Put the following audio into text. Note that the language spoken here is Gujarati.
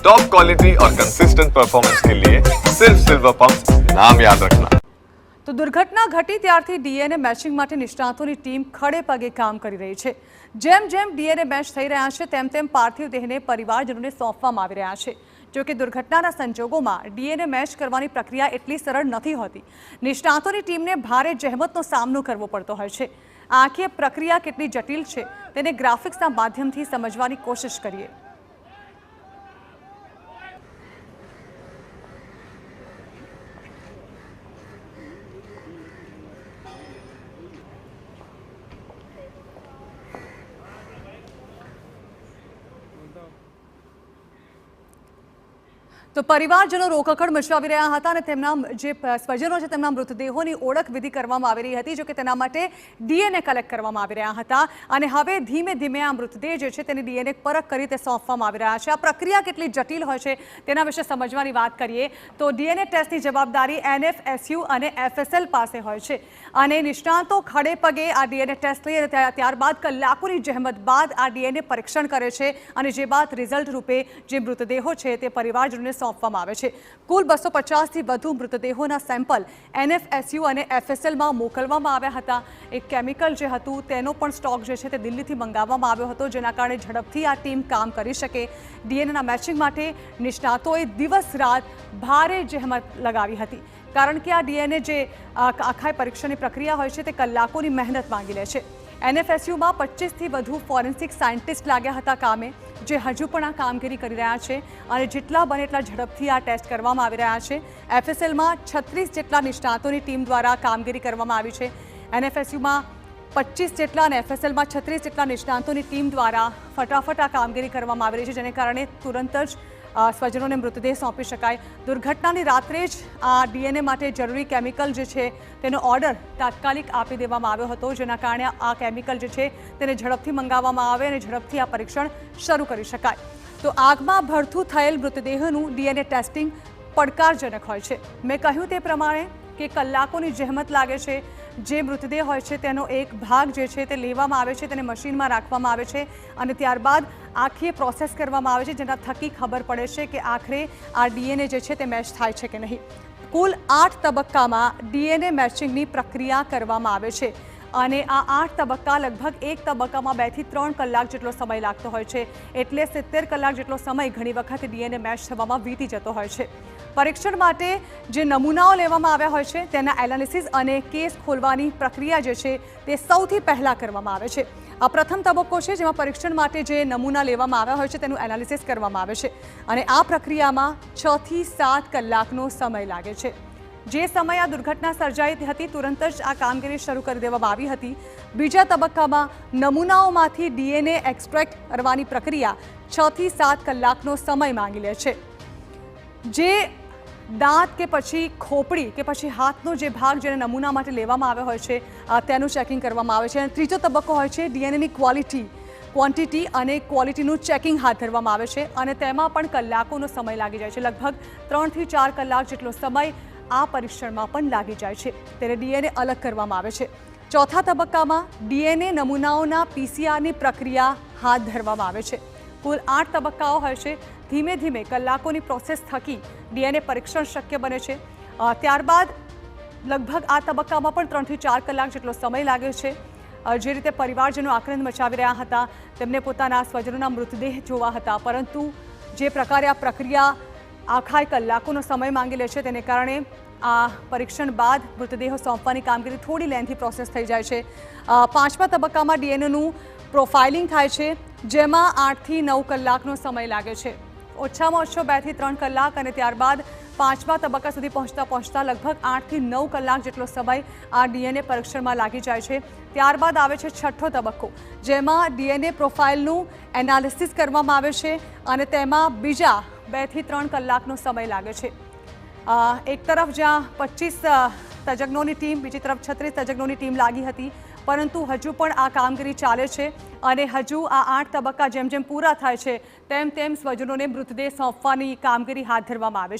टॉप क्वालिटी और कंसिस्टेंट परफॉर्मेंस के लिए सिर्फ सिल्वर पंप नाम याद रखना। તો દુર્ઘટના ઘટી ત્યારથી ડીએનએ મેચિંગ માટે નિષ્ણાતોની ટીમ ખડે પગે કામ કરી રહી છે। જેમ જેમ ડીએનએ મેચ થઈ રહ્યા છે તેમ તેમ પાર્થિવ દેહને પરિવારજનોને સોંપવામાં આવી રહ્યા છે। જો કે દુર્ઘટનાના સંજોગોમાં ડીએનએ મેચ કરવાની પ્રક્રિયા એટલી સરળ નથી હોતી। નિષ્ણાતોની ટીમને ભારે જહેમતનો સામનો કરવો પડતો હોય છે। આ આખી પ્રક્રિયા કેટલી જટિલ છે તેને ગ્રાફિક્સના માધ્યમથી સમજવાની કોશિશ કરીએ। તો પરિવારજનો રોકકડ મચાવી રહ્યા હતા અને તેમના જે સ્વજનો છે તેમના મૃતદેહોની ઓળખ વિધિ કરવામાં આવી રહી હતી। જો કે તેના માટે ડીએનએ કલેક્ટ કરવામાં આવી રહ્યા હતા અને હવે ધીમે ધીમે આ મૃતદેહ જે છે તેની ડીએનએ પરખ કરી તે સોંપવામાં આવી રહ્યા છે। આ પ્રક્રિયા કેટલી જટિલ હોય છે તેના વિશે સમજવાની વાત કરીએ તો ડીએનએ ટેસ્ટની જવાબદારી એનએફએસયુ અને એફએસએલ પાસે હોય છે અને નિષ્ણાતો ખડે પગે આ ડીએનએ ટેસ્ટ લઈ અને ત્યારબાદ કલાકોની જહેમત બાદ આ ડીએનએ પરીક્ષણ કરે છે અને જે બાદ રિઝલ્ટ રૂપે જે મૃતદેહો છે તે પરિવારજનોને સોંપવામાં આવે છે। કુલ 250થી વધુ મૃતદેહોના સેમ્પલ એનએફએસયુ અને એફએસએલમાં મોકલવામાં આવ્યા હતા। એક કેમિકલ જે હતું તેનો પણ સ્ટોક જે છે તે દિલ્હીથી મંગાવવામાં આવ્યો હતો જેના કારણે ઝડપથી આ ટીમ કામ કરી શકે। ડીએનએના મેચિંગ માટે નિષ્ણાતોએ દિવસ રાત ભારે જહેમત લગાવી હતી કારણ કે આ ડીએનએ જે આખા પરીક્ષણની પ્રક્રિયા હોય છે તે કલાકોની મહેનત માંગી લે છે। એનએફએસયુમાં 25થી વધુ ફોરેન્સિક સાયન્ટિસ્ટ લાગ્યા હતા કામે જે હજુ પણ આ કામગીરી કરી રહ્યા છે અને જેટલા બને એટલા ઝડપથી આ ટેસ્ટ કરવામાં આવી રહ્યા છે। એફએસએલમાં 36 જેટલા નિષ્ણાતોની ટીમ દ્વારા કામગીરી કરવામાં આવી છે। એનએફએસયુમાં 25 જેટલા અને એફએસએલમાં 36 જેટલા નિષ્ણાતોની ટીમ દ્વારા ફટાફટ આ કામગીરી કરવામાં આવી રહી છે જેને કારણે તુરંત જ સ્વજનોને મૃતદેહ સોંપી શકાય। દુર્ઘટનાની રાત્રે જ આ ડીએનએ માટે જરૂરી કેમિકલ જે છે તેનો ઓર્ડર તાત્કાલિક આપી દેવામાં આવ્યો હતો જેના કારણે આ કેમિકલ જે છે તેને ઝડપથી મંગાવવામાં આવે અને ઝડપથી આ પરીક્ષણ શરૂ કરી શકાય। તો આગમાં ભડથું થયેલ મૃતદેહનું ડીએનએ ટેસ્ટિંગ પડકારજનક હોય છે। મેં કહ્યું તે પ્રમાણે કે કલાકોની જહેમત લાગે છે। જે મૃતદેહ હોય છે તેનો એક ભાગ જે છે તે લેવામાં આવે છે તેને મશીનમાં રાખવામાં આવે છે અને ત્યારબાદ આખી પ્રોસેસ કરવામાં આવે છે જેના થકી ખબર પડે છે કે આખરે આ ડીએનએ જે છે તે મેચ થાય છે કે નહીં। કુલ 8 તબક્કામાં ડીએનએ મેચિંગની પ્રક્રિયા કરવામાં આવે છે અને આ 8 તબક્કા લગભગ એક તબક્કામાં 2 થી 3 કલાક જેટલો સમય લાગતો હોય છે એટલે 70 કલાક જેટલો સમય ઘણી વખત ડીએનએ મેચ થવામાં વીતી જતો હોય છે। પરીક્ષણ માટે જે નમૂનાઓ લેવામાં આવ્યા હોય છે તેના એનાલિસિસ અને કેસ ખોલવાની પ્રક્રિયા જે છે તે સૌથી પહેલાં કરવામાં આવે છે। આ પ્રથમ તબક્કો છે જેમાં પરીક્ષણ માટે જે નમૂના લેવામાં આવ્યા હોય છે તેનું એનાલિસિસ કરવામાં આવે છે અને આ પ્રક્રિયામાં 6 થી 7 કલાકનો સમય લાગે છે। જે સમયે આ દુર્ઘટના સર્જાઈ હતી તુરંત જ આ કામગીરી શરૂ કરી દેવામાં આવી હતી। બીજા તબક્કામાં નમૂનાઓમાંથી ડીએનએ એક્સટ્રેક્ટ કરવાની પ્રક્રિયા 6 થી 7 કલાકનો સમય માંગી લે છે। જે દાંત કે પછી ખોપડી કે પછી હાથનો જે ભાગ જેને નમૂના માટે લેવામાં આવ્યો હોય છે તેનું ચેકિંગ કરવામાં આવે છે અને ત્રીજો તબક્કો હોય છે ડીએનએની ક્વોન્ટિટી અને ક્વોલિટીનું ચેકિંગ હાથ ધરવામાં આવે છે અને તેમાં પણ કલાકોનો સમય લાગી જાય છે। લગભગ 3 થી 4 કલાક જેટલો સમય આ પરીક્ષણમાં પણ લાગી જાય છે ત્યારે ડીએનએ અલગ કરવામાં આવે છે। ચોથા તબક્કામાં ડીએનએ નમૂનાઓના પીસીઆરની પ્રક્રિયા હાથ ધરવામાં આવે છે। કુલ 8 તબક્કાઓ હોય છે। ધીમે ધીમે કલાકોની પ્રોસેસ થકી ડીએનએ પરીક્ષણ શક્ય બને છે। ત્યારબાદ લગભગ આ તબક્કામાં પણ 3 થી 4 કલાક જેટલો સમય લાગે છે। જે રીતે પરિવારજનો આક્રંદ મચાવી રહ્યા હતા તેમને પોતાના સ્વજનોના મૃતદેહ જોવા હતા પરંતુ જે પ્રકારે આ પ્રક્રિયા આખા કલાકોનો સમય માંગી લે છે તેને કારણે આ પરીક્ષણ બાદ મૃતદેહો સોંપવાની કામગીરી થોડી લેન્થી પ્રોસેસ થઈ જાય છે। પાંચમા તબક્કામાં ડીએનએનું પ્રોફાઇલિંગ થાય છે જેમાં 8 થી 9 કલાકનો સમય લાગે છે। ઓછામાં ઓછો 2 થી 3 કલાક અને ત્યારબાદ પાંચમા તબક્કા સુધી પહોંચતા લગભગ 8 થી 9 કલાક જેટલો સમય આ ડીએનએ પરીક્ષણમાં લાગી જાય છે। ત્યારબાદ આવે છે છઠ્ઠો તબક્કો જેમાં ડીએનએ પ્રોફાઇલનું એનાલિસિસ કરવામાં આવે છે અને તેમાં બીજા 2 થી 3 કલાકનો સમય લાગે છે। એક તરફ જ્યાં 25 તજજ્ઞોની ટીમ બીજી તરફ 36 તજજ્ઞોની ટીમ લાગી હતી પરંતુ હજુ પણ આ કામગીરી ચાલે છે અને હજુ આ 8 તબક્કા જેમ જેમ પૂરા થાય છે તેમ તેમ સ્વજનોને મૃતદેહ સોંપવાની કામગીરી હાથ ધરવામાં આવે છે।